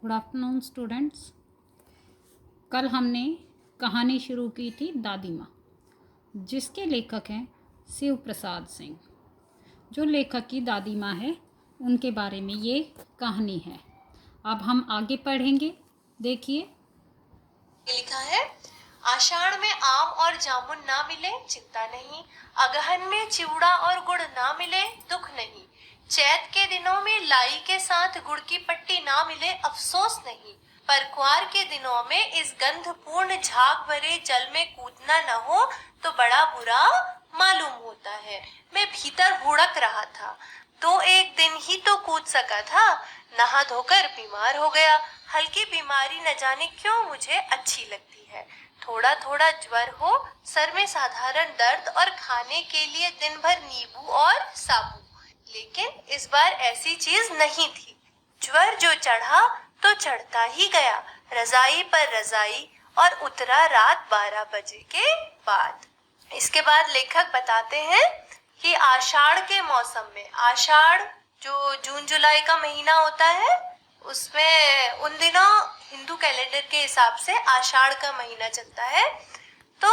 Good afternoon students. कल हमने कहानी शुरू की थी दादी माँ, जिसके लेखक हैं शिव प्रसाद सिंह। जो लेखक की दादी माँ है उनके बारे में ये कहानी है। अब हम आगे पढ़ेंगे। देखिए, लिखा है, आषाढ़ में आम और जामुन ना मिले चिंता नहीं, अगहन में चिवड़ा और गुड़ ना मिले दुख नहीं, चैत के दिनों में लाई के साथ गुड़ की पट्टी ना मिले अफसोस नहीं, पर क्वार के दिनों में इस गंधपूर्ण झाग भरे जल में कूदना न हो तो बड़ा बुरा मालूम होता है। मैं भीतर हुड़क रहा था, तो एक दिन ही तो कूद सका था, नहा धोकर बीमार हो गया। हल्की बीमारी न जाने क्यों मुझे अच्छी लगती है। थोड़ा थोड़ा ज्वर हो, सर में साधारण दर्द और खाने के लिए दिन भर नींबू और साबु, लेकिन इस बार ऐसी चीज नहीं थी। ज्वर जो चढ़ा तो चढ़ता ही गया, रजाई पर रजाई, और उतरा रात 12 बजे के बाद। इसके बाद लेखक बताते हैं कि आषाढ़ के मौसम में, आषाढ़ जो जून जुलाई का महीना होता है, उसमें उन दिनों हिंदू कैलेंडर के हिसाब से आषाढ़ का महीना चलता है। तो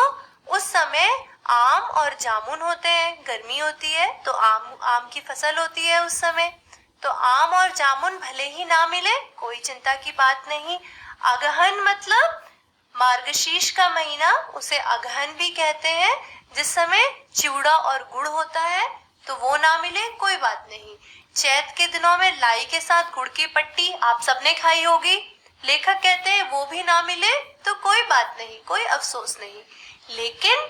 उस समय आम और जामुन होते हैं, गर्मी होती है तो आम की फसल होती है उस समय। तो आम और जामुन भले ही ना मिले, कोई चिंता की बात नहीं। अगहन मतलब मार्गशीर्ष का महीना, उसे अगहन भी कहते हैं, जिस समय चिवड़ा और गुड़ होता है, तो वो ना मिले कोई बात नहीं। चैत के दिनों में लाई के साथ गुड़ की पट्टी आप सबने खाई होगी, लेखक कहते हैं वो भी ना मिले तो कोई बात नहीं, कोई अफसोस नहीं। लेकिन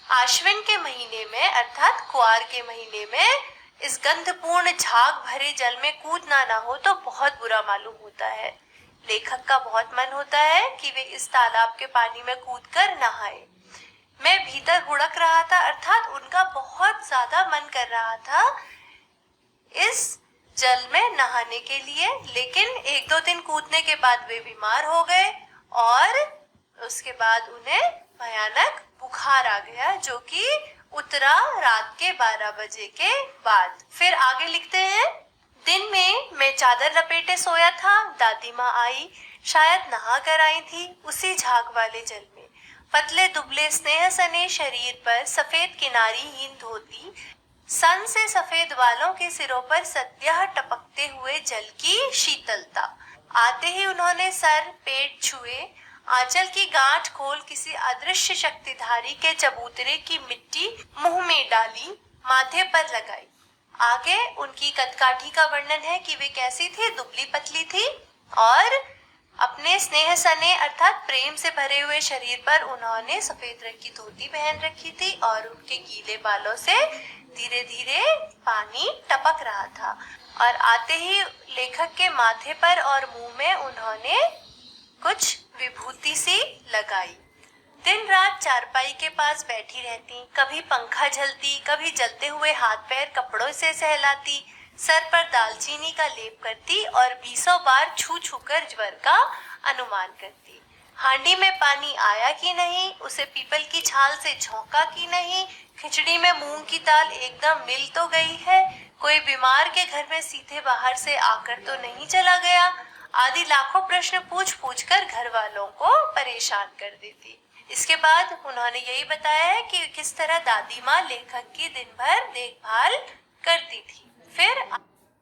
आश्विन के महीने में अर्थात कुआर के महीने में इस गंधपूर्ण झाग भरे जल में कूदना ना हो तो बहुत बुरा मालूम होता है। लेखक का बहुत मन होता है कि वे इस तालाब के पानी में कूदकर नहाए। मैं भीतर हुड़क रहा था, अर्थात उनका बहुत ज्यादा मन कर रहा था इस जल में नहाने के लिए। लेकिन एक दो दिन कूदने के बाद वे बीमार हो गए और उसके बाद उन्हें भयानक बुखार आ गया, जो कि उतरा रात के 12 बजे के बाद। फिर आगे लिखते हैं, दिन में मैं चादर लपेटे सोया था, दादी माँ आई, शायद नहा कर आई थी उसी झाग वाले जल में। पतले दुबले स्नेह सने शरीर पर सफेद किनारीहीन धोती, सन से सफेद बालों के सिरों पर सद्यह टपकते हुए जल की शीतलता। आते ही उन्होंने सर पेट छुए, आंचल की गांठ खोल किसी अदृश्य शक्तिधारी के चबूतरे की मिट्टी मुंह में डाली, माथे पर लगाई। आगे उनकी कदकाठी का वर्णन है कि वे कैसी थी, दुबली पतली थी और अपने स्नेह सने अर्थात प्रेम से भरे हुए शरीर पर उन्होंने सफेद रंग की धोती पहन रखी थी और उनके गीले बालों से धीरे धीरे पानी टपक रहा था। और आते ही लेखक के माथे पर और मुंह में उन्होंने कुछ विभूति सी लगाई। दिन रात चारपाई के पास बैठी रहती, कभी पंखा झलती, कभी जलते हुए हाथ पैर कपड़ों से सहलाती, सर पर दालचीनी का लेप करती और 20 बार छू छू कर ज्वर का अनुमान करती। हांडी में पानी आया कि नहीं, उसे पीपल की छाल से झोंका कि नहीं, खिचड़ी में मूंग की दाल एकदम मिल तो गई है, कोई बीमार के घर में सीधे बाहर से आकर तो नहीं चला गया, आदि लाखों प्रश्न पूछ पूछ कर घर वालों को परेशान कर देती। इसके बाद उन्होंने यही बताया है कि किस तरह दादी माँ लेखक की दिन भर देखभाल करती थी। फिर